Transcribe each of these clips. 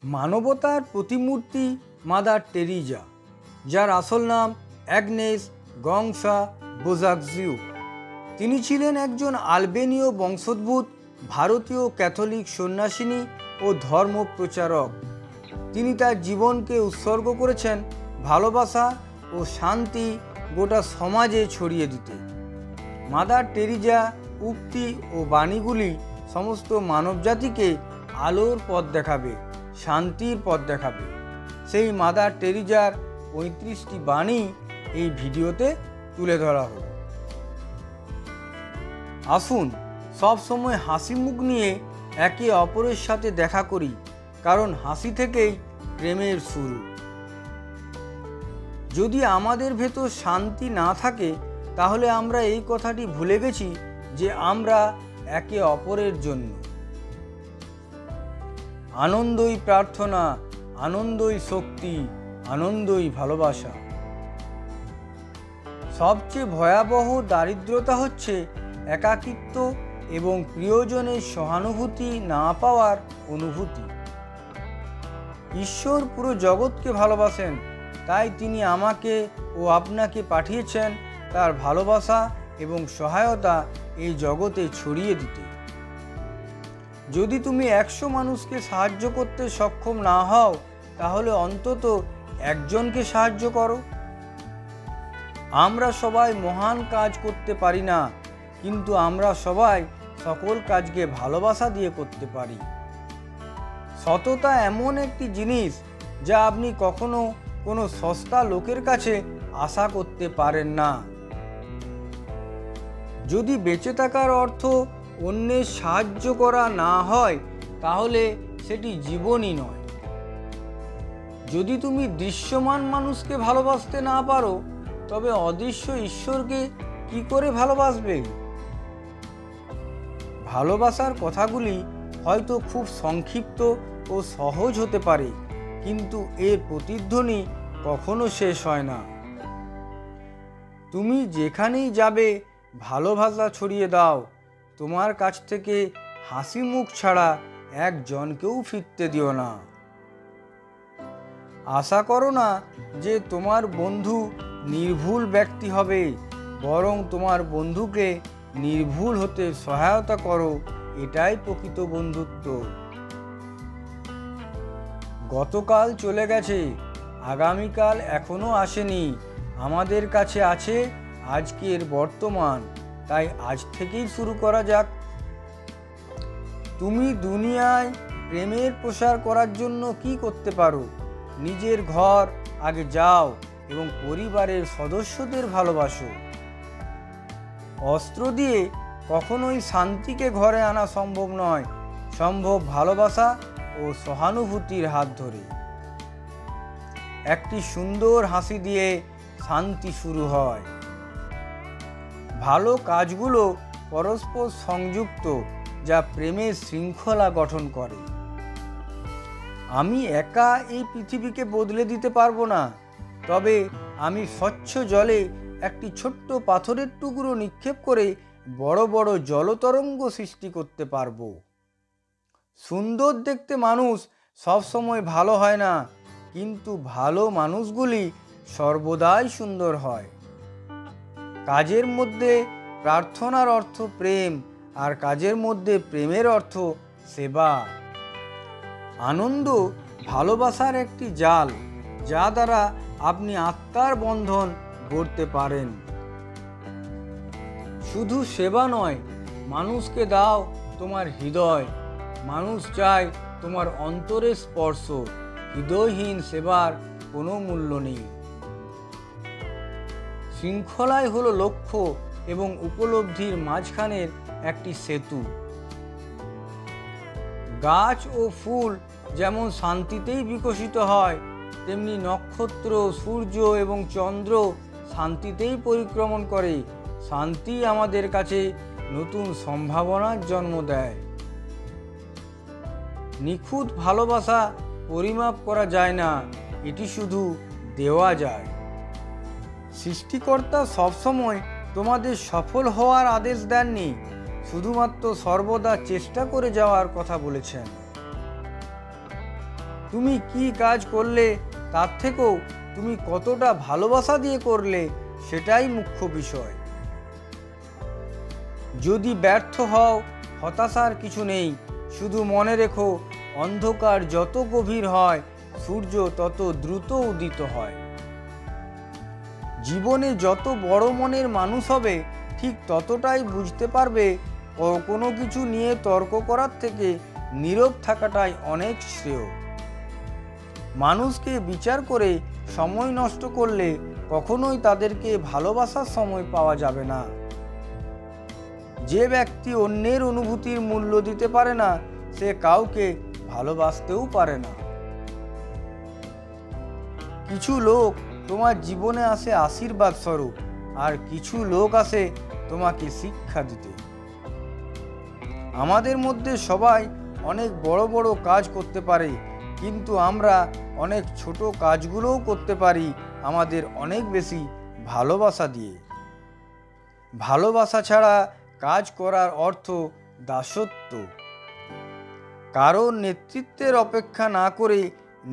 মানবতার প্রতিমূর্তি mother Teresa, যার আসল নাম অ্যাগনেস গংসা বোজাকজিউ। তিনি ছিলেন একজন আলবেনীয় বংশোদ্ভূত ভারতীয় ক্যাথলিক সন্ন্যাসিনী ও ধর্ম প্রচারক। তিনি তার জীবনকে উৎসর্গ করেছেন ভালোবাসা ও শান্তি গোটা সমাজে ছড়িয়ে দিতে। মাদার টেরিজা উক্তি ও বাণীগুলি সমস্ত মানবজাতিকে আলোর পথ দেখাবে, শান্তির পথ দেখাবে। সেই মাদার টেরিজার 35টি বাণী এই ভিডিওতে তুলে ধরা হলো। আসুন সব সময় হাসি মুখ নিয়ে একে অপরের সাথে দেখা করি, কারণ হাসি থেকেই প্রেমের শুরু। যদি আমাদের ভেতর শান্তি না থাকে, তাহলে আমরা এই কথাটি ভুলে গেছি যে আমরা একে অপরের জন্য। আনন্দই প্রার্থনা, আনন্দই শক্তি, আনন্দই ভালোবাসা। সবচেয়ে ভয়াবহ দারিদ্রতা হচ্ছে একাকিত্ব এবং প্রিয়জনের সহানুভূতি না পাওয়ার অনুভূতি। ঈশ্বর পুরো জগৎকে ভালোবাসেন, তাই তিনি আমাকে ও আপনাকে পাঠিয়েছেন তার ভালোবাসা এবং সহায়তা এই জগতে ছড়িয়ে দিতে। যদি তুমি 100 মানুষকে সাহায্য করতে সক্ষম না হও, তাহলে অন্তত একজনকে সাহায্য করো। আমরা সবাই মহান কাজ করতে পারি না, কিন্তু আমরা সবাই সকল কাজকে ভালোবাসা দিয়ে করতে পারি। সততা এমন একটি জিনিস যা আপনি কখনো কোনো সস্তা লোকের কাছে আশা করতে পারেন না। যদি বেঁচে থাকার অর্থ অন্যের সাহায্য করা না হয়, তাহলে সেটি জীবনই নয়। যদি তুমি দৃশ্যমান মানুষকে ভালোবাসতে না পারো, তবে অদৃশ্য ঈশ্বরকে কি করে ভালোবাসবে? ভালোবাসার কথাগুলি হয়তো খুব সংক্ষিপ্ত ও সহজ হতে পারে, কিন্তু এর প্রতিধ্বনি কখনো শেষ হয় না। তুমি যেখানেই যাবে ভালোবাসা ছড়িয়ে দাও। তোমার কাছ থেকে হাসি মুখ ছাড়া একজনকেও ফিরতে দিও না। আশা করো না যে তোমার বন্ধু নির্ভুল ব্যক্তি হবে, বরং তোমার বন্ধুকে নির্ভুল হতে সহায়তা করো। এটাই প্রকৃত বন্ধুত্ব। গতকাল চলে গেছে, আগামীকাল এখনো আসেনি। আমাদের কাছে আছে আজকের বর্তমান, তাই আজ থেকেই শুরু করা যাক। তুমি দুনিয়ায় প্রেমের প্রসার করার জন্য কি করতে পারো? নিজের ঘর আগে যাও এবং পরিবারের সদস্যদের ভালোবাসো। অস্ত্র দিয়ে কখনোই শান্তিকে ঘরে আনা সম্ভব নয়, সম্ভব ভালোবাসা ও সহানুভূতির হাত ধরে। একটি সুন্দর হাসি দিয়ে শান্তি শুরু হয়। ভালো কাজগুলো পরস্পর সংযুক্ত, যা প্রেমের শৃঙ্খলা গঠন করে। আমি একা এই পৃথিবীকে বদলে দিতে পারবো না, তবে আমি স্বচ্ছ জলে একটি ছোট্ট পাথরের টুকরো নিক্ষেপ করে বড় বড় জলতরঙ্গ সৃষ্টি করতে পারবো। সুন্দর দেখতে মানুষ সবসময় ভালো হয় না, কিন্তু ভালো মানুষগুলি সর্বদাই সুন্দর হয়। কাজের মধ্যে প্রার্থনার অর্থ প্রেম, আর কাজের মধ্যে প্রেমের অর্থ সেবা। আনন্দ ভালোবাসার একটি জাল, যা দ্বারা আপনি আত্মার বন্ধন গড়তে পারেন। শুধু সেবা নয়, মানুষকে দাও তোমার হৃদয়। মানুষ চায় তোমার অন্তরের স্পর্শ। হৃদয়হীন সেবার কোনো মূল্য নেই। শৃঙ্খলাই হলো লক্ষ্য এবং উপলব্ধির মাঝখানের একটি সেতু। গাছ ও ফুল যেমন শান্তিতেই বিকশিত হয়, তেমনি নক্ষত্র, সূর্য এবং চন্দ্র শান্তিতেই পরিক্রমণ করে। শান্তি আমাদের কাছে নতুন সম্ভাবনার জন্ম দেয়। নিখুঁত ভালোবাসা পরিমাপ করা যায় না, এটি শুধু দেওয়া যায়। সৃষ্টিকর্তা সবসময় তোমাদের সফল হওয়ার আদেশ দেননি, শুধুমাত্র সর্বদা চেষ্টা করে যাওয়ার কথা বলেছেন। তুমি কি কাজ করলে তার থেকেও তুমি কতটা ভালোবাসা দিয়ে করলে সেটাই মুখ্য বিষয়। যদি ব্যর্থ হও, হতাশার কিছু নেই। শুধু মনে রেখো, অন্ধকার যত গভীর হয় সূর্য তত দ্রুত উদিত হয়। জীবনে যত বড় মনের মানুষ হবে ঠিক ততটাই বুঝতে পারবে কোনো কিছু নিয়ে তর্ক করার থেকে নীরব থাকাটাই অনেক শ্রেয়। মানুষকে বিচার করে সময় নষ্ট করলে কখনোই তাদেরকে ভালোবাসার সময় পাওয়া যাবে না। যে ব্যক্তি অন্যের অনুভূতির মূল্য দিতে পারে না, সে কাউকে ভালোবাসতেও পারে না। কিছু লোক তোমার জীবনে আসে আশীর্বাদ স্বরূপ, আর কিছু লোক আসে তোমাকে শিক্ষা দিতে। আমাদের মধ্যে সবাই অনেক বড় বড় কাজ করতে পারে, কিন্তু আমরা অনেক ছোট কাজগুলোও করতে পারি আমাদের অনেক বেশি ভালোবাসা দিয়ে। ভালোবাসা ছাড়া কাজ করার অর্থ দাসত্ব। কারণ নেতৃত্বের অপেক্ষা না করে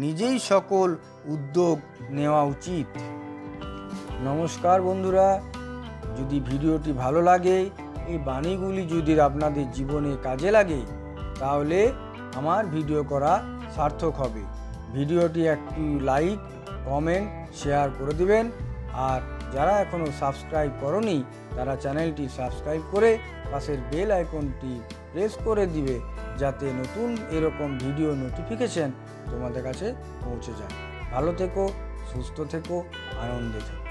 নিজেই সকল উদ্যোগ নেওয়া উচিত। নমস্কার বন্ধুরা, যদি ভিডিওটি ভালো লাগে, এই বাণীগুলি যদি আপনাদের জীবনে কাজে লাগে, তাহলে আমার ভিডিও করা সার্থক হবে। ভিডিওটি একটি লাইক, কমেন্ট, শেয়ার করে দিবেন। আর যারা এখনও সাবস্ক্রাইব করনি তারা চ্যানেলটি সাবস্ক্রাইব করে পাশের বেল আইকনটি প্রেস করে দিবে, যাতে নতুন এরকম ভিডিও নোটিফিকেশন তোমাদের কাছে পৌঁছে যায়। ভালো থেকো, সুস্থ থেকো, আনন্দে থেকো।